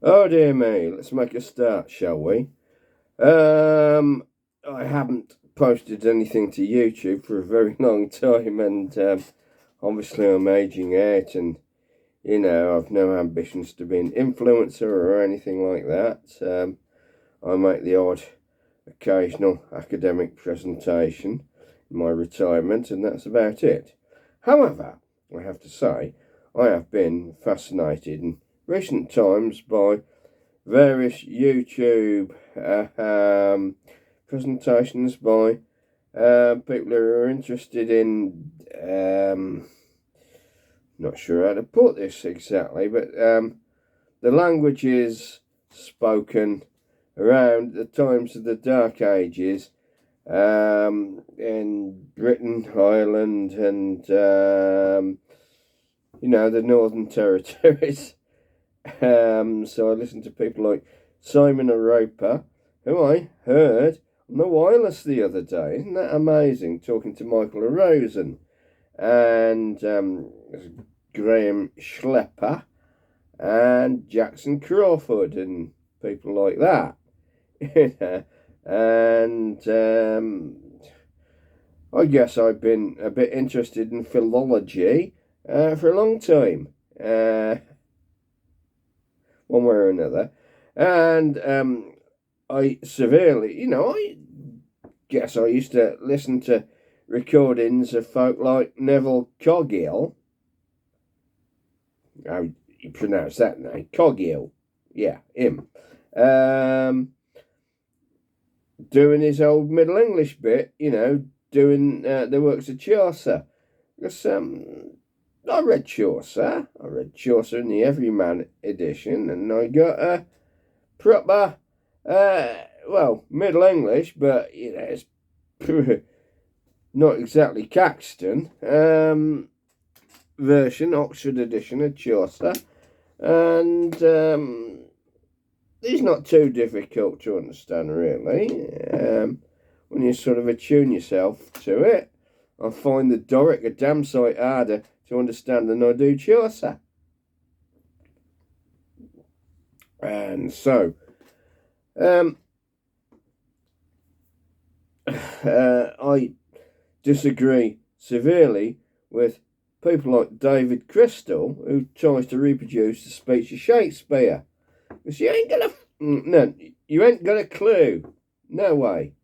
Oh dear me, let's make a start, shall we? Um, I haven't posted anything to YouTube for a very long time, and obviously I'm aging out, and I've no ambitions to be an influencer or anything like that. I make the odd occasional academic presentation in my retirement, and that's about it. However, I have to say, I have been fascinated in recent times by various YouTube presentations by people who are interested in, not sure how to put this exactly, but the languages spoken around the times of the Dark Ages in Britain, Ireland, and the Northern Territories. So I listened to people like Simon Aropa, who I heard on the wireless the other day. Isn't that amazing? Talking to Michael Rosen and Graham Schlepper and Jackson Crawford and people like that. And I guess I've been a bit interested in philology for a long time. One way or another. And I severely, I guess I used to listen to recordings of folk like Neville Coggill. How you pronounce that name? Coggill. Yeah, him. Doing his old Middle English bit, doing the works of Chaucer. Because I read Chaucer. I read Chaucer in the Everyman edition, and I got a proper, Middle English, but it's not exactly Caxton version, Oxford edition of Chaucer, and it's not too difficult to understand, really, when you sort of attune yourself to it. I find the Doric a damn sight harder to understand than I do Chaucer. And so, I disagree severely with people like David Crystal, who tries to reproduce the speech of Shakespeare. Because you ain't got a clue. No way.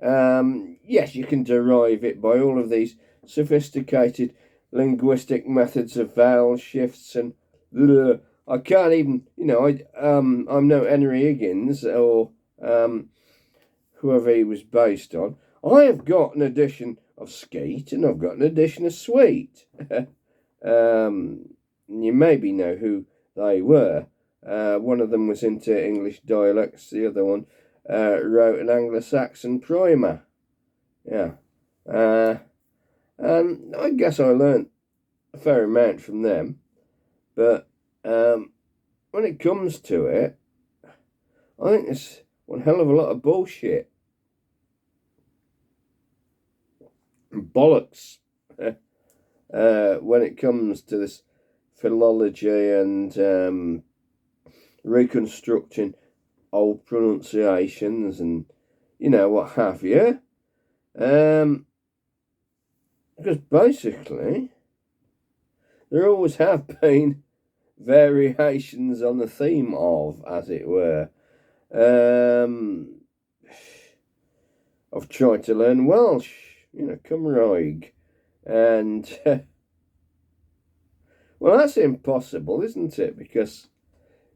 Yes, you can derive it by all of these sophisticated linguistic methods of vowel shifts and I can't even, I'm no Henry Higgins or whoever he was based on. I have got an edition of Skeet and I've got an edition of Sweet. You maybe know who they were. One of them was into English dialects, the other one wrote an Anglo-Saxon primer. Yeah. And I guess I learnt a fair amount from them. But when it comes to it, I think it's one hell of a lot of bullshit. Bollocks. When it comes to this philology and reconstructing old pronunciations and what have you. Because basically there always have been variations on the theme of, as it were. I've tried to learn Welsh, Cymraeg, and well, that's impossible, isn't it? Because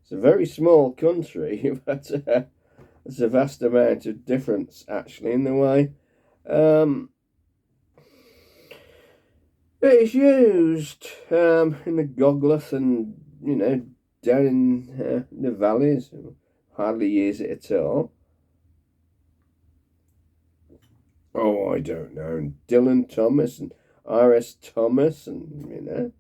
it's a very small country, but there's a vast amount of difference actually in the way it is used in the Gogleth and down in the valleys. Hardly use it at all. Oh, I don't know. And Dylan Thomas and R.S. Thomas and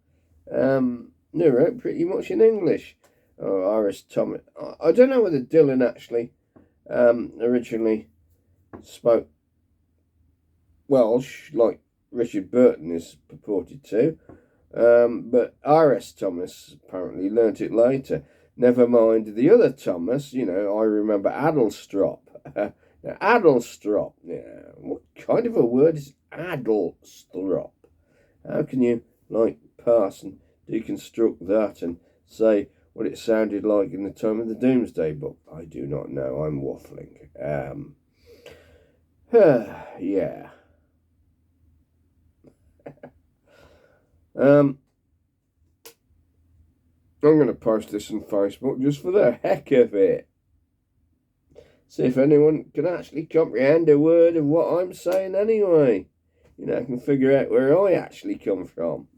they wrote pretty much in English. Oh, R.S. Thomas. I don't know whether Dylan actually originally spoke Welsh like Richard Burton is purported to, but R.S. Thomas apparently learnt it later. Never mind the other Thomas, you know, I remember Adelstrop. Now, Adelstrop, yeah, what kind of a word is Adelstrop? How can you, like, pass and deconstruct that and say what it sounded like in the time of the Doomsday Book? I do not know, I'm waffling. Yeah. I'm going to post this on Facebook just for the heck of it. See if anyone can actually comprehend a word of what I'm saying anyway. You know, I can figure out where I actually come from.